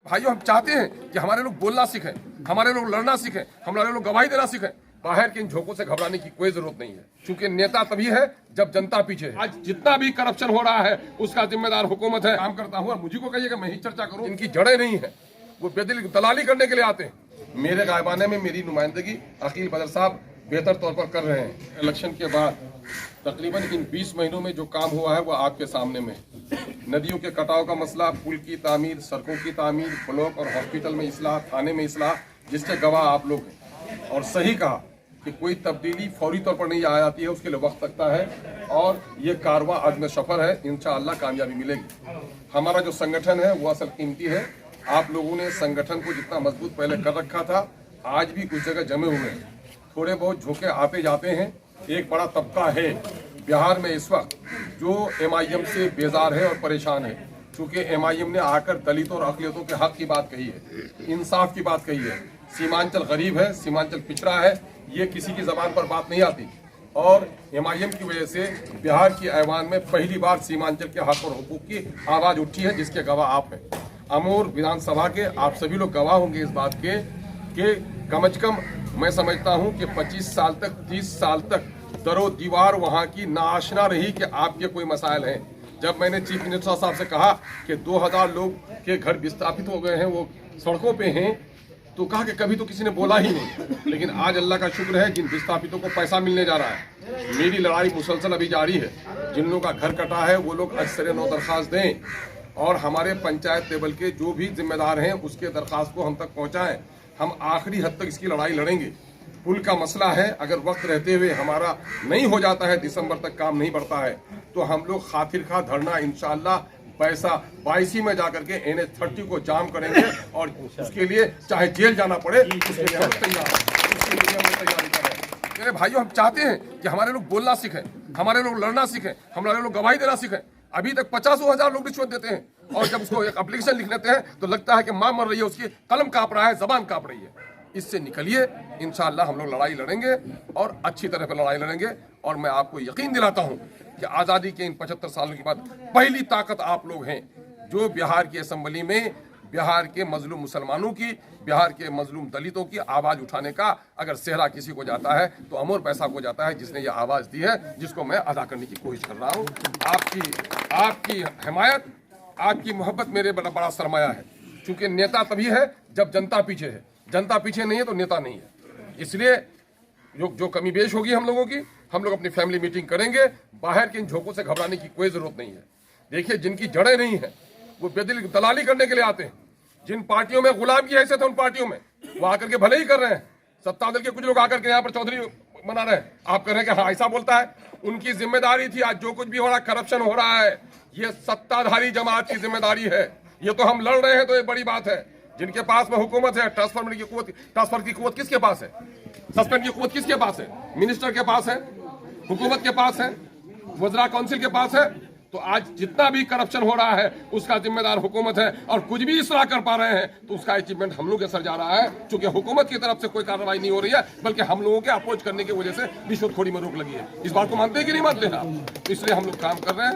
भाइयों, हम चाहते हैं कि हमारे लोग बोलना सीखें, हमारे लोग लड़ना सीखें, हमारे लोग गवाही देना सीखें। बाहर के इन झोंकों से घबराने की कोई जरूरत नहीं है, क्योंकि नेता तभी है जब जनता पीछे है। आज जितना भी करप्शन हो रहा है उसका जिम्मेदार हुकूमत है। काम करता हूँ और मुझे को कहिएगा मैं ही चर्चा करूँ, इनकी जड़ें नहीं है, वो बेदिल दलाली करने के लिए आते हैं। मेरे गायबाने में मेरी नुमाइंदगी अकील बदर साहब बेहतर तौर पर कर रहे हैं। इलेक्शन के बाद तकरीबन इन 20 महीनों में जो काम हुआ है वो आपके सामने में। नदियों के कटाव का मसला, पुल की तामीर, सड़कों की तामीर, ब्लॉक और हॉस्पिटल में इस्लाह, थाने में इस्लाह, जिसके गवाह आप लोग हैं। और सही कहा कि कोई तब्दीली फौरी तौर पर नहीं आ जाती है, उसके लिए वक्त लगता है। और ये कारवां अज़्म सफ़र है, इंशाअल्लाह कामयाबी मिलेगी। हमारा जो संगठन है वो असल कीमती है। आप लोगों ने संगठन को जितना मजबूत पहले कर रखा था, आज भी कुछ जगह जमे हुए हैं। थोड़े बहुत झोंके आते जाते हैं। एक बड़ा तबका है बिहार में इस वक्त जो MIM से बेजार है और परेशान है, क्योंकि MIM ने आकर दलितों और अक़लियतों के हक की बात कही है, इंसाफ की बात कही है। सीमांचल गरीब है, सीमांचल पिछड़ा है, ये किसी की ज़बान पर बात नहीं आती। और MIM की वजह से बिहार की ऐवान में पहली बार सीमांचल के हक और हुकूक की आवाज़ उठी है, जिसके गवाह आप हैं। अमूर विधानसभा के आप सभी लोग गवाह होंगे इस बात के कि कम अज कम मैं समझता हूं कि 25 साल तक, 30 साल तक दरो दीवार वहां की नाआशना रही कि आपके कोई मसाइल हैं। जब मैंने चीफ मिनिस्टर साहब से कहा कि 2000 लोग के घर विस्थापित हो गए हैं, वो सड़कों पे हैं, तो कहा कि कभी तो किसी ने बोला ही नहीं। लेकिन आज अल्लाह का शुक्र है, जिन विस्थापितों को पैसा मिलने जा रहा है। मेरी लड़ाई मुसलसल अभी जारी है। जिन लोगों का घर कटा है वो लोग अक्सर नौ दरख्वास्त दें और हमारे पंचायत लेवल के जो भी जिम्मेदार हैं उसके दरख्वास्त को हम तक पहुँचाएँ। हम आखिरी हद तक इसकी लड़ाई लड़ेंगे। पुल का मसला है, अगर वक्त रहते हुए हमारा नहीं हो जाता है, दिसंबर तक काम नहीं बढ़ता है, तो हम लोग खातिर खा धरना इंशाअल्लाह पैसा 22 में जाकर के NH30 को जाम करेंगे और उसके लिए चाहे जेल जाना पड़े, उसके लिए हम तैयार हैं। मेरे भाइयों, हम चाहते हैं कि हमारे लोग बोलना सीखें, हमारे लोग लड़ना सीखें, हमारे लोग गवाही देना सीखें। अभी तक 50,000 लोग रिश्वत देते हैं और जब उसको एक एप्लीकेशन लिख लेते हैं तो लगता है कि मां मर रही है, उसकी कलम कांप रहा है, जबान कांप रही है। इससे निकलिए, इंशाअल्लाह हम लोग लड़ाई लड़ेंगे और अच्छी तरह पर लड़ाई लड़ेंगे। और मैं आपको यकीन दिलाता हूं कि आज़ादी के इन 75 सालों के बाद पहली ताकत आप लोग हैं, जो बिहार की असेंबली में बिहार के मजलूम मुसलमानों की, बिहार के मजलूम दलितों की आवाज़ उठाने का अगर सेहरा किसी को जाता है तो अमर पैसा को जाता है, जिसने ये आवाज़ दी है, जिसको मैं अदा करने की कोशिश कर रहा हूँ। आपकी हिमायत, आपकी मोहब्बत मेरे बड़ा सरमाया है, क्योंकि नेता तभी है जब जनता पीछे है। जनता पीछे नहीं है तो नेता नहीं है। इसलिए जो कमी बेश होगी हम लोगों की, हम लोग अपनी फैमिली मीटिंग करेंगे। बाहर के इन झोंकों से घबराने की कोई जरूरत नहीं है। देखिए, जिनकी जड़ें नहीं है वो बेदिल दलाली करने के लिए आते हैं। जिन पार्टियों में गुलाम की हैसियत है, उन पार्टियों में वो आकर के भले ही कर रहे हैं। सत्ता दल के कुछ लोग आकर के यहाँ पर चौधरी बना रहे हैं, आप कह रहे हैं कि हाँ ऐसा बोलता है। उनकी जिम्मेदारी थी। आज जो कुछ भी हो रहा, करप्शन हो रहा है, ये सत्ताधारी जमात की जिम्मेदारी है। ये तो हम लड़ रहे हैं तो ये बड़ी बात है। जिनके पास में हुकूमत है, ट्रांसफर की कुव्वत किसके पास है? सस्पेंड की कुव्वत किसके पास है? मिनिस्टर के पास है, हुकूमत के पास है, वज़रा काउंसिल के पास है। तो आज जितना भी करप्शन हो रहा है उसका जिम्मेदार हुकूमत है। और कुछ भी इसराह कर पा रहे हैं तो उसका अचीवमेंट हम लोग के सर जा रहा है, क्योंकि हुकूमत की तरफ से कोई कार्रवाई नहीं हो रही है, बल्कि हम लोगों के अपोज करने की वजह से रिश्वतखोरी में रोक लगी है। इस बात को मानते हैं कि नहीं मानते हैं आप? तो इसलिए हम लोग काम कर रहे हैं।